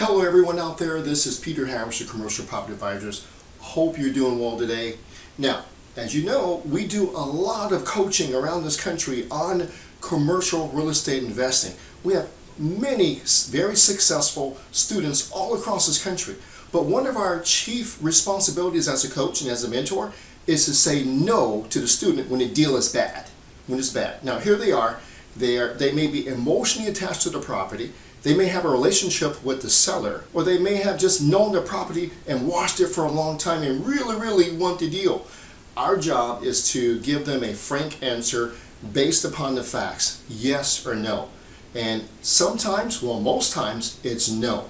Hello everyone out there, this is Peter Harris of Commercial Property Advisors. Hope you're doing well today. Now, as you know, we do a lot of coaching around this country on commercial real estate investing. We have many very successful students all across this country. But one of our chief responsibilities as a coach and as a mentor is to say no to the student when the deal is bad, when it's bad. Now here they are, they may be emotionally attached to the property. They may have a relationship with the seller, or they may have just known the property and watched it for a long time and really want the deal. Our job is to give them a frank answer based upon the facts, yes or no. And sometimes, well, most times, it's no,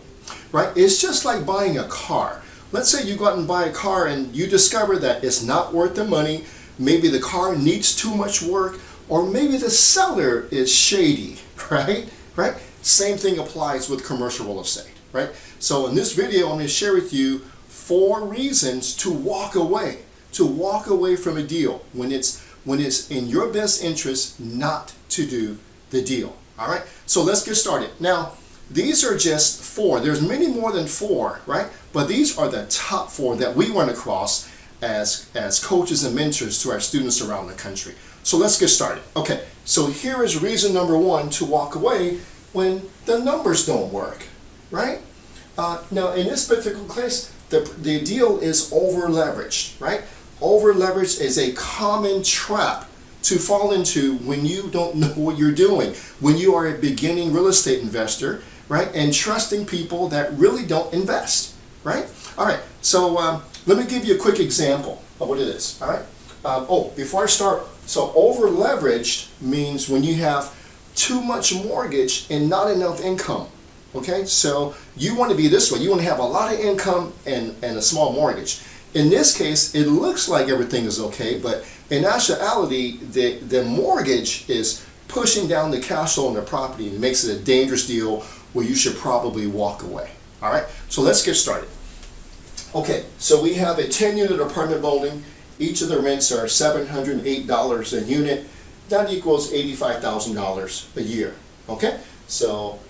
right? It's just like buying a car. Let's say you go out and buy a car and you discover that it's not worth the money. Maybe the car needs too much work, or maybe the seller is shady, right? Same thing applies with commercial real estate, right? So in this video, I'm going to share with you 4 reasons to walk away from a deal when it's in your best interest not to do the deal. All right, so let's get started. Now, these are just 4. There's many more than 4, right? But these are the top 4 that we run across as coaches and mentors to our students around the country. So let's get started. Okay, so here is reason number 1 to walk away when the numbers don't work, right? Now, in this particular case, the deal is over leveraged, right? Over leveraged is a common trap to fall into when you don't know what you're doing, when you are a beginning real estate investor, right? And trusting people that really don't invest, right? All right, so let me give you a quick example of what it is, all right? Before I start, so over leveraged means when you have too much mortgage and not enough income. Okay, so you want to be this way. You want to have a lot of income and a small mortgage. In this case, it looks like everything is okay, but in actuality, the mortgage is pushing down the cash flow on the property and makes it a dangerous deal where you should probably walk away. All right, so let's get started. Okay, so we have a 10-unit apartment building. Each of the rents are $708 a unit. That equals $85,000 a year, okay? So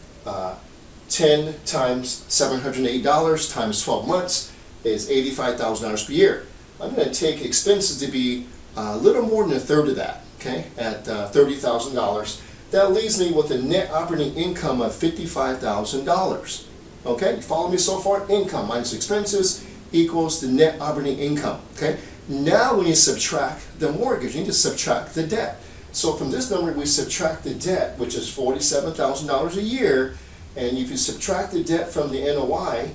10 times $708 times 12 months is $85,000 per year. I'm going to take expenses to be a little more than a third of that, okay, at $30,000. That leaves me with a net operating income of $55,000, okay? You follow me so far? Income minus expenses equals the net operating income, okay? Now when you subtract the mortgage, you need to subtract the debt. So from this number, we subtract the debt, which is $47,000 a year, and if you subtract the debt from the NOI,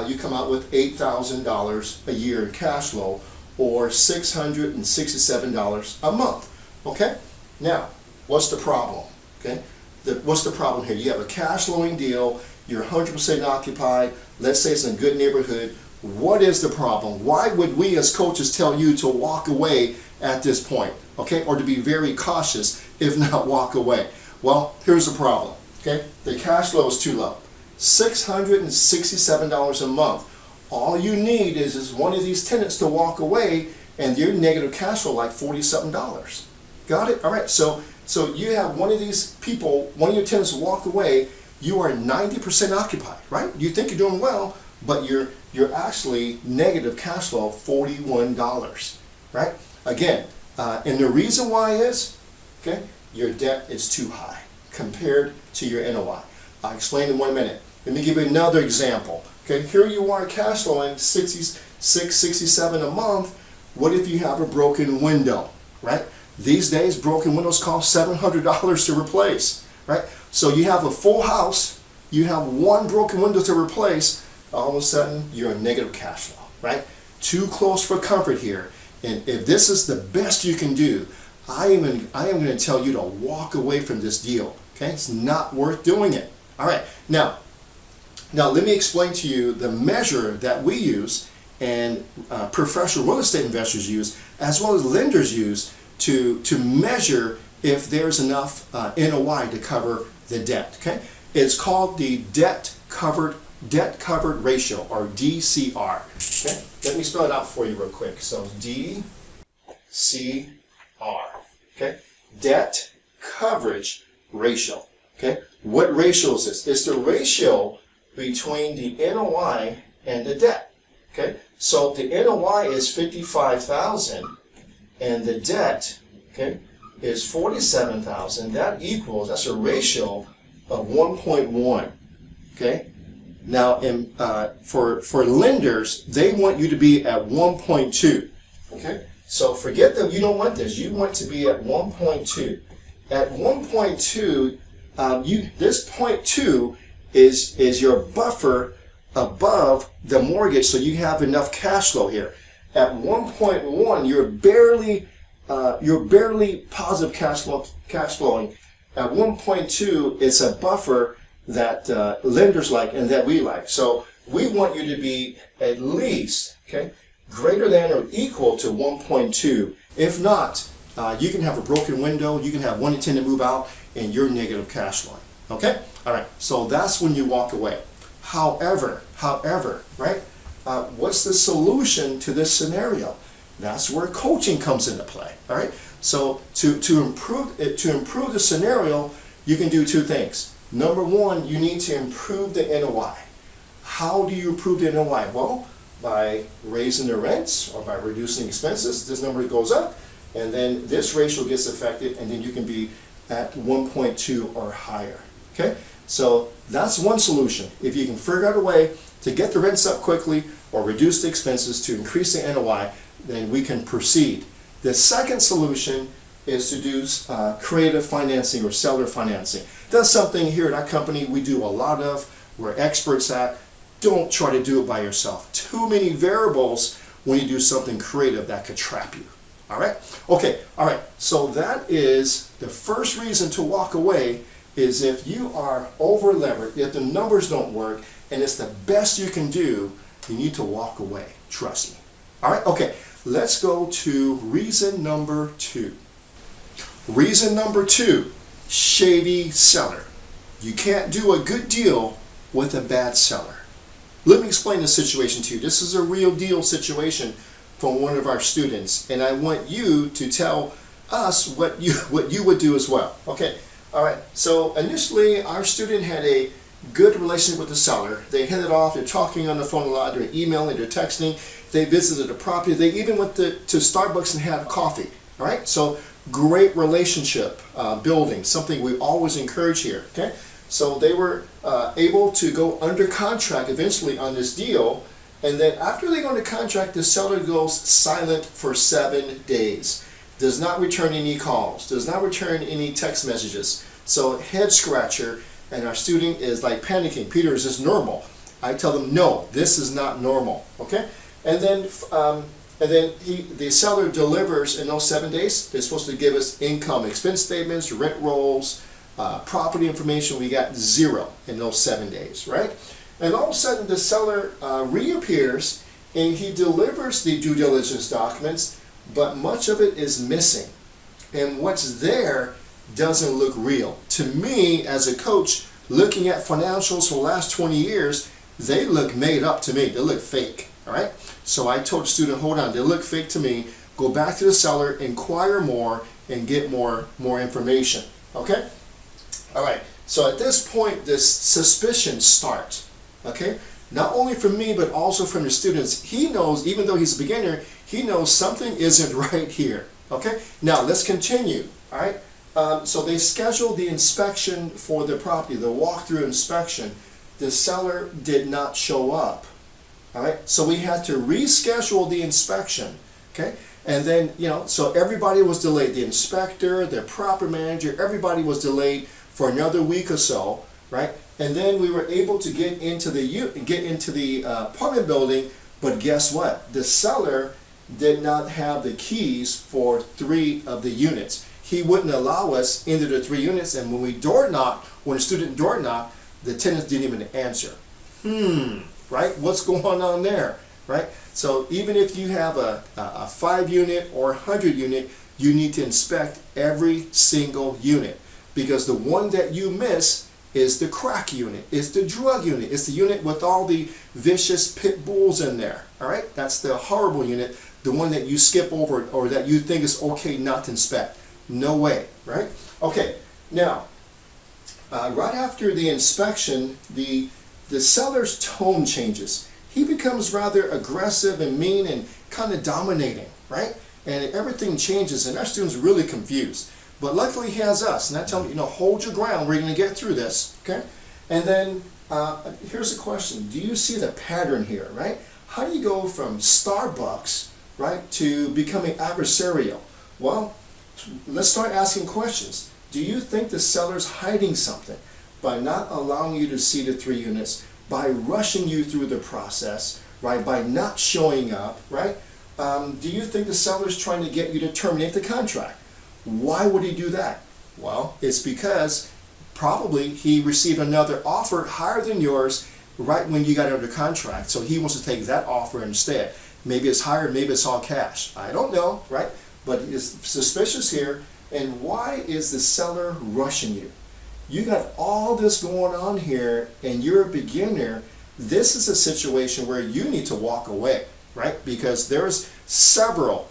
you come out with $8,000 a year in cash flow, or $667 a month. Okay? Now, what's the problem? Okay? What's the problem here? You have a cash flowing deal, you're 100% occupied, let's say it's in a good neighborhood. What is the problem? Why would we as coaches tell you to walk away at this point, okay, or to be very cautious, if not walk away? Well, here's the problem, okay? The cash flow is too low, $667 a month. All you need is one of these tenants to walk away, and your negative cash flow like $47. Got it? All right. So you have one of these people, one of your tenants walk away. You are 90% occupied, right? You think you're doing well, but you're actually negative cash flow $41, right? Again, and the reason why is, okay, your debt is too high compared to your NOI. I'll explain in 1 minute. Let me give you another example. Okay, here you are cash flowing $66, $67 a month. What if you have a broken window, right? These days, broken windows cost $700 to replace, right? So you have a full house, you have one broken window to replace, all of a sudden you're in negative cash flow, right? Too close for comfort here. And if this is the best you can do, I am going to tell you to walk away from this deal. Okay, it's not worth doing it. All right, now let me explain to you the measure that we use and professional real estate investors use, as well as lenders use to measure if there's enough NOI to cover the debt. Okay, it's called the debt covered ratio, or DCR. Okay, let me spell it out for you real quick. So DCR. Okay, debt coverage ratio. Okay, what ratio is this? It's the ratio between the NOI and the debt. Okay, so the NOI is 55,000 and the debt, okay, is 47,000. That equals, that's a ratio of 1.1. Okay, now for lenders, they want you to be at 1.2. Okay, so forget that you don't want this. You want to be at 1.2. At 1.2, this 0.2 is your buffer above the mortgage, so you have enough cash flow here. At 1.1, you're barely positive cash flowing. At 1.2, it's a buffer that lenders like and that we like. So we want you to be at least, okay, greater than or equal to 1.2. If not, you can have a broken window, you can have one tenant move out, and you're negative cash flowing. Okay? All right. So that's when you walk away. However, right? What's the solution to this scenario? That's where coaching comes into play. All right. So to improve the scenario, you can do two things. Number one, you need to improve the NOI. How do you improve the NOI? Well, by raising the rents or by reducing expenses. This number goes up, and then this ratio gets affected, and then you can be at 1.2 or higher. Okay, so that's one solution. If you can figure out a way to get the rents up quickly or reduce the expenses to increase the NOI, then we can proceed. The second solution is to do creative financing or seller financing. That's something here at our company we do a lot of. We're experts at. Don't try to do it by yourself. Too many variables when you do something creative that could trap you. All right? Okay, all right. So that is the first reason to walk away, is if you are over levered, if the numbers don't work, and it's the best you can do, you need to walk away. Trust me. All right? Okay, let's go to reason number 2. Reason number 2, shady seller. You can't do a good deal with a bad seller. Let me explain the situation to you. This is a real deal situation from one of our students, and I want you to tell us what you would do as well. Okay, all right. So initially, our student had a good relationship with the seller. They hit it off. They're talking on the phone a lot. They're emailing. They're texting. They visited the property. They even went to Starbucks and had coffee. All right. So great relationship building. Something we always encourage here. Okay. So they were able to go under contract eventually on this deal. And then after they go into contract, the seller goes silent for 7 days. Does not return any calls. Does not return any text messages. So head scratcher, and our student is like panicking. Peter, is this normal? I tell them, no, this is not normal. Okay? And then the seller delivers in those 7 days. They're supposed to give us income expense statements, rent rolls, property information. We got 0 in those 7 days, right? And all of a sudden the seller reappears and he delivers the due diligence documents, but much of it is missing. And what's there doesn't look real. To me, as a coach, looking at financials for the last 20 years, they look made up to me. They look fake, all right? So I told the student, hold on, they look fake to me. Go back to the seller, inquire more, and get more information, okay? All right, so at this point, this suspicion starts, okay? Not only from me, but also from the students. He knows, even though he's a beginner, he knows something isn't right here, okay? Now, let's continue, all right? So they scheduled the inspection for the property, the walkthrough inspection. The seller did not show up, all right? So we had to reschedule the inspection, okay? And then, so everybody was delayed. The inspector, the property manager, everybody was delayed for another week or so, right? And then we were able to get into the apartment building, but guess what? The seller did not have the keys for 3 of the units. He wouldn't allow us into the 3 units, and when the student door knocked, the tenants didn't even answer. Right? What's going on there, right? So even if you have a 5 unit or 100 unit, you need to inspect every single unit, because the one that you miss is the crack unit, is the drug unit, it's the unit with all the vicious pit bulls in there, all right? That's the horrible unit, the one that you skip over or that you think is okay not to inspect. No way, right? Okay, now, right after the inspection, the the seller's tone changes. He becomes rather aggressive and mean and kind of dominating, right? And everything changes, and our students are really confused. But luckily he has us, and I tell him, hold your ground, we're going to get through this, okay? And then here's a question. Do you see the pattern here, right? How do you go from Starbucks, right, to becoming adversarial? Well, let's start asking questions. Do you think the seller's hiding something by not allowing you to see the 3 units, by rushing you through the process, right, by not showing up, right? Do you think the seller's trying to get you to terminate the contract? Why would he do that? Well, it's because probably he received another offer higher than yours right when you got under contract. So he wants to take that offer instead. Maybe it's higher, maybe it's all cash. I don't know, right? But it's suspicious here. And why is the seller rushing you? You got all this going on here and you're a beginner. This is a situation where you need to walk away, right? Because there's several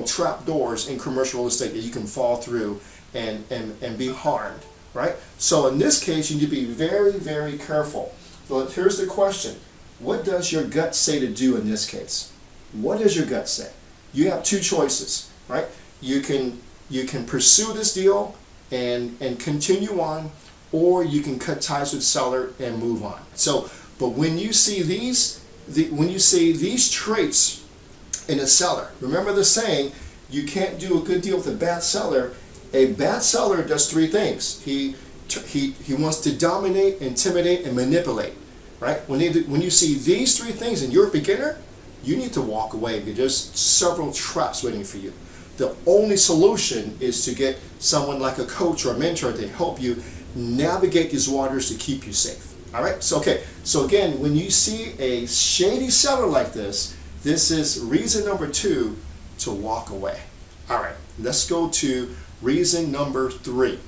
trap doors in commercial real estate that you can fall through and be harmed, right? So in this case, you need to be very, very careful. But here's the question. What does your gut say to do in this case? What does your gut say? You have 2 choices, right? You can pursue this deal and continue on, or you can cut ties with the seller and move on. So, but when you see these traits in a seller, remember the saying, you can't do a good deal with a bad seller. A bad seller does 3 things. He wants to dominate, intimidate, and manipulate, right? When you see these 3 things and you're a beginner, you need to walk away because there's several traps waiting for you. The only solution is to get someone like a coach or a mentor to help you navigate these waters to keep you safe. All right, so okay, so again, when you see a shady seller like this is reason number 2 to walk away. All right, let's go to reason number 3.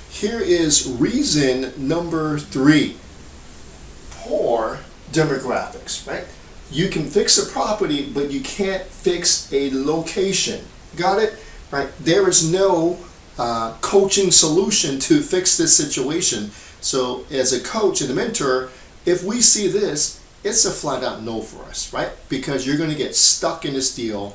Here is reason number 3. Poor demographics, right? You can fix a property, but you can't fix a location. Got it? Right? There is no coaching solution to fix this situation. So as a coach and a mentor, if we see this, it's a flat out no for us, right? Because you're going to get stuck in this deal.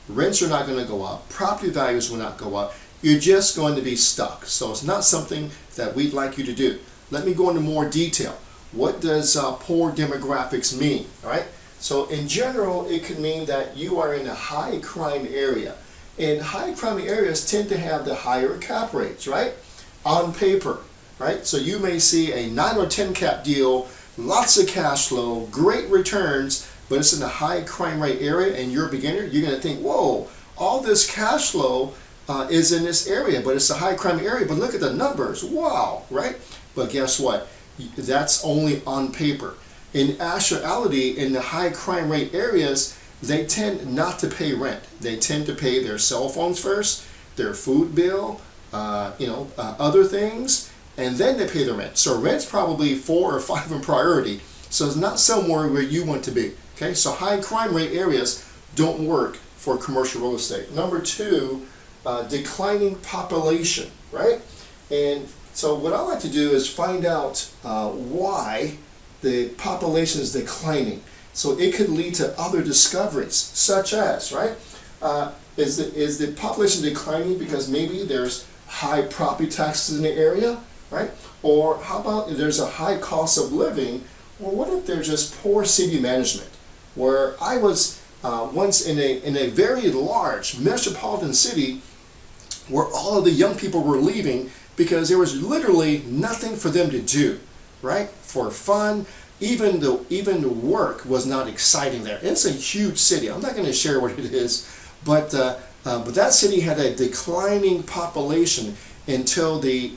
Rents are not going to go up. Property values will not go up. You're just going to be stuck. So it's not something that we'd like you to do. Let me go into more detail. What does poor demographics mean? All right. So in general, it could mean that you are in a high crime area. And high crime areas tend to have the higher cap rates, right? On paper, right? So you may see a 9 or 10 cap deal, lots of cash flow, great returns, but it's in a high crime rate area and you're a beginner, you're going to think, whoa, all this cash flow is in this area, but it's a high crime area, but look at the numbers, wow, right? But guess what? That's only on paper. In actuality, in the high crime rate areas, they tend not to pay rent. They tend to pay their cell phones first, their food bill, other things, and then they pay the rent. So rent's probably 4 or 5 in priority. So it's not somewhere where you want to be. Okay, so high crime rate areas don't work for commercial real estate. Number 2, declining population, right? And so what I like to do is find out why the population is declining. So it could lead to other discoveries, such as, right? Is the population declining because maybe there's high property taxes in the area, right? Or how about if there's a high cost of living? Or what if there's just poor city management? Where I was once in a very large metropolitan city where all of the young people were leaving because there was literally nothing for them to do, right? For fun. Even the work was not exciting there. It's a huge city. I'm not going to share what it is, but that city had a declining population until the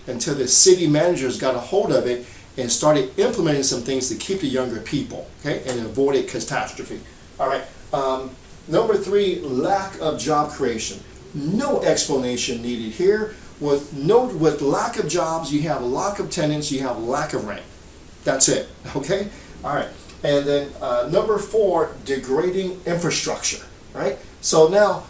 city managers got a hold of it and started implementing some things to keep the younger people, okay, and avoid a catastrophe. All right. Number 3, lack of job creation. No explanation needed here. With lack of jobs, you have lack of tenants, you have lack of rent. That's it, okay? All right, and then number 4, degrading infrastructure, right? So now,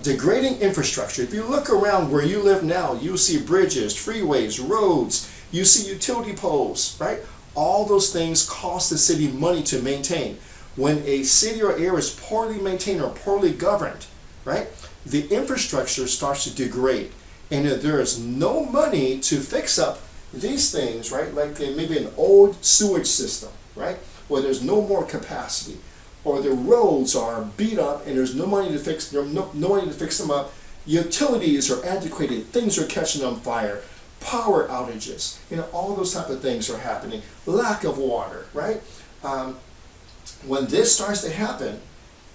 degrading infrastructure. If you look around where you live now, you'll see bridges, freeways, roads, you see utility poles, right? all those things cost the city money to maintain. When a city or area is poorly maintained or poorly governed, right, the infrastructure starts to degrade. And if there is no money to fix up these things, right, like maybe an old sewage system, right, where there's no more capacity, or the roads are beat up and there's no money to fix, no money to fix them up, utilities are antiquated, things are catching on fire, power outages, all those type of things are happening, lack of water, right? When this starts to happen,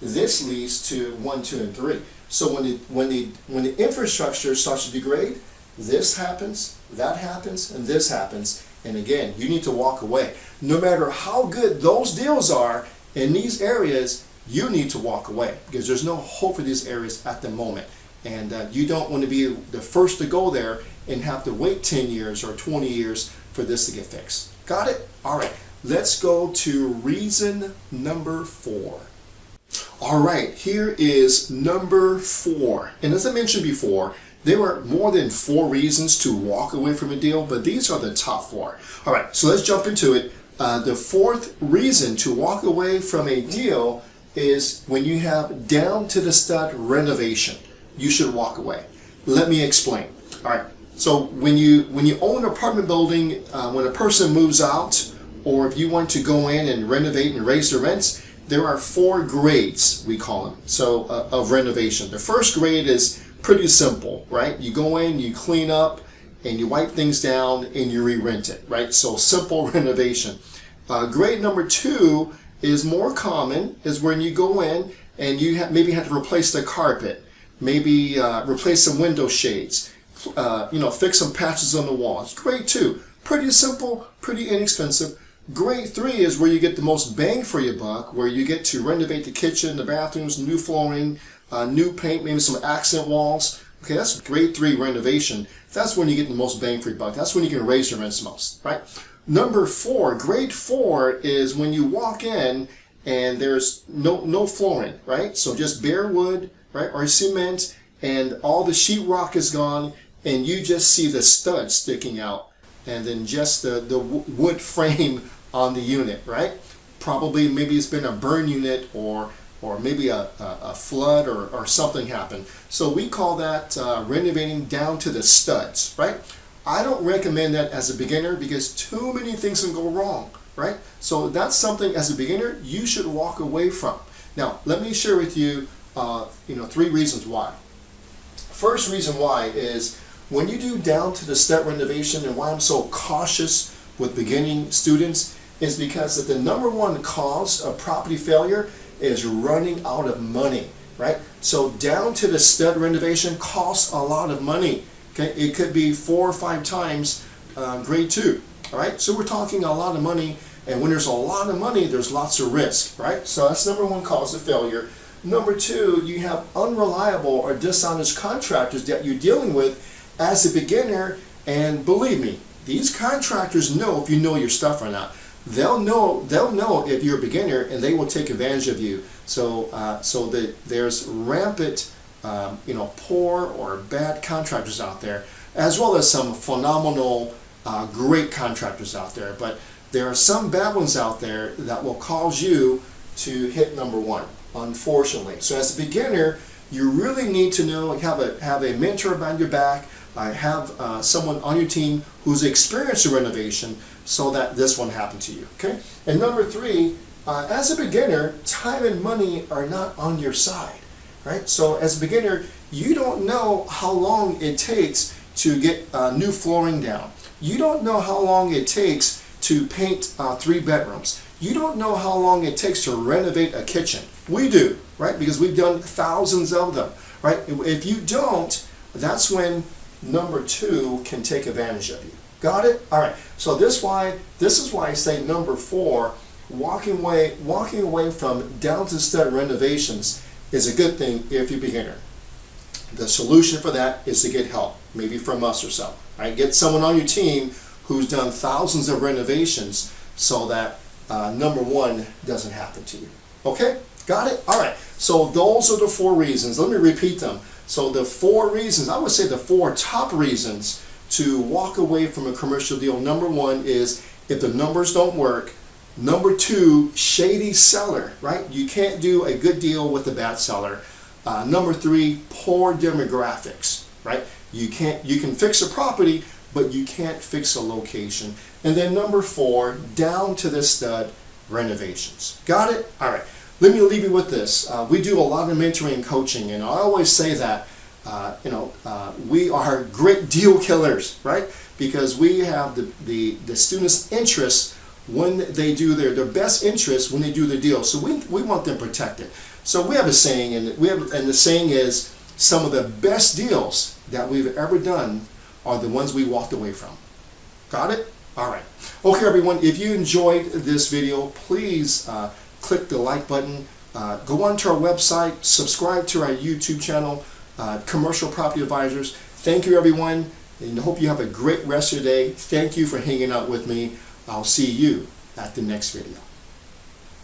this leads to 1, 2, and 3. So when the infrastructure starts to degrade, this happens, that happens, and this happens. And again, you need to walk away. No matter how good those deals are in these areas, you need to walk away because there's no hope for these areas at the moment. And you don't want to be the first to go there and have to wait 10 years or 20 years for this to get fixed. Got it? All right. Let's go to reason number 4. All right, here is number 4. And as I mentioned before, there are more than 4 reasons to walk away from a deal, but these are the top 4. All right, so let's jump into it. The 4th reason to walk away from a deal is when you have down to the stud renovation. You should walk away. Let me explain. All right, so when you own an apartment building, when a person moves out, or if you want to go in and renovate and raise the rents, there are 4 grades, we call them, so of renovation. The first grade is pretty simple, right? You go in, you clean up, and you wipe things down, and you re-rent it, right? So simple renovation. Grade number 2 is more common, is when you go in and you maybe have to replace the carpet, maybe replace some window shades, fix some patches on the walls. Grade 2, pretty simple, pretty inexpensive. Grade 3 is where you get the most bang for your buck, where you get to renovate the kitchen, the bathrooms, new flooring, new paint, maybe some accent walls. Okay, that's grade 3 renovation. That's when you get the most bang for your buck. That's when you can raise your rents most, right? Number 4, grade 4 is when you walk in and there's no flooring, right? So just bare wood, right, or cement, and all the sheetrock is gone, and you just see the studs sticking out, and then just the wood frame on the unit, right? Probably maybe it's been a burn unit or maybe a flood or something happened. So we call that renovating down to the studs, right? I don't recommend that as a beginner because too many things can go wrong, right? So that's something as a beginner you should walk away from. Now, let me share with you, 3 reasons why. First reason why is when you do down to the stud renovation, and why I'm so cautious with beginning students is because that the number 1 cause of property failure is running out of money, right? So down to the stud renovation costs a lot of money. Okay, it could be 4 or 5 times grade 2. All right, so we're talking a lot of money, and when there's a lot of money, there's lots of risk, right? So that's number 1 cause of failure. Number 2, you have unreliable or dishonest contractors that you're dealing with as a beginner, and believe me, these contractors know if you know your stuff or not. They'll know if you're a beginner, and they will take advantage of you. So there's rampant, poor or bad contractors out there, as well as some phenomenal, great contractors out there. But there are some bad ones out there that will cause you to hit number 1, unfortunately. So as a beginner, you really need to know, have a mentor behind your back, have someone on your team who's experienced in renovation so that this won't happen to you, okay? And number 3, as a beginner, time and money are not on your side, right? So as a beginner, you don't know how long it takes to get new flooring down. You don't know how long it takes to paint 3 bedrooms. You don't know how long it takes to renovate a kitchen. We do, right? Because we've done thousands of them, right? If you don't, that's when number 2 can take advantage of you. Got it? All right. So this is why I say number 4, walking away from down to stud renovations is a good thing if you're a beginner. The solution for that is to get help, maybe from us or so. Right? Get someone on your team who's done thousands of renovations so that number 1 doesn't happen to you. Okay? Got it? All right. So those are the 4 reasons. Let me repeat them. So the 4 reasons, I would say the 4 top reasons to walk away from a commercial deal. Number 1 is if the numbers don't work. Number two, shady seller, right? You can't do a good deal with a bad seller. Number three, poor demographics, right? You can fix a property, but you can't fix a location. And then number four, down to the stud, renovations. Got it? All right. Let me leave you with this. We do a lot of mentoring and coaching, and I always say that we are great deal killers, right? Because we have the students' interests when they do their best interest when they do the deal. So we want them protected. So we have a saying, and the saying is, some of the best deals that we've ever done are the ones we walked away from. Got it? All right. Okay, everyone, if you enjoyed this video, please click the like button. Go onto our website, subscribe to our YouTube channel, Commercial Property Advisors. Thank you, everyone, and I hope you have a great rest of your day. Thank you for hanging out with me. I'll see you at the next video.